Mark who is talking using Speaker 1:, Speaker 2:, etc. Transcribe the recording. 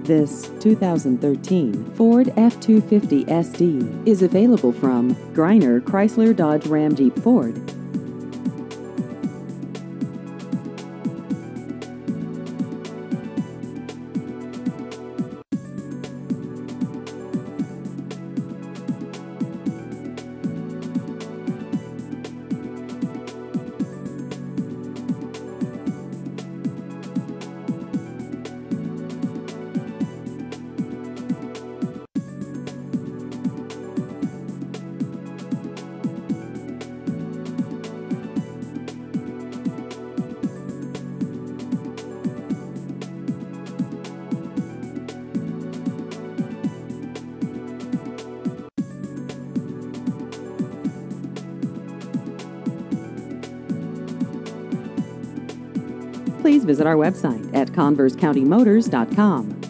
Speaker 1: This 2013 Ford F-250 SD is available from Griner Chrysler Dodge Ram Jeep Ford. Please visit our website at conversecountymotors.com.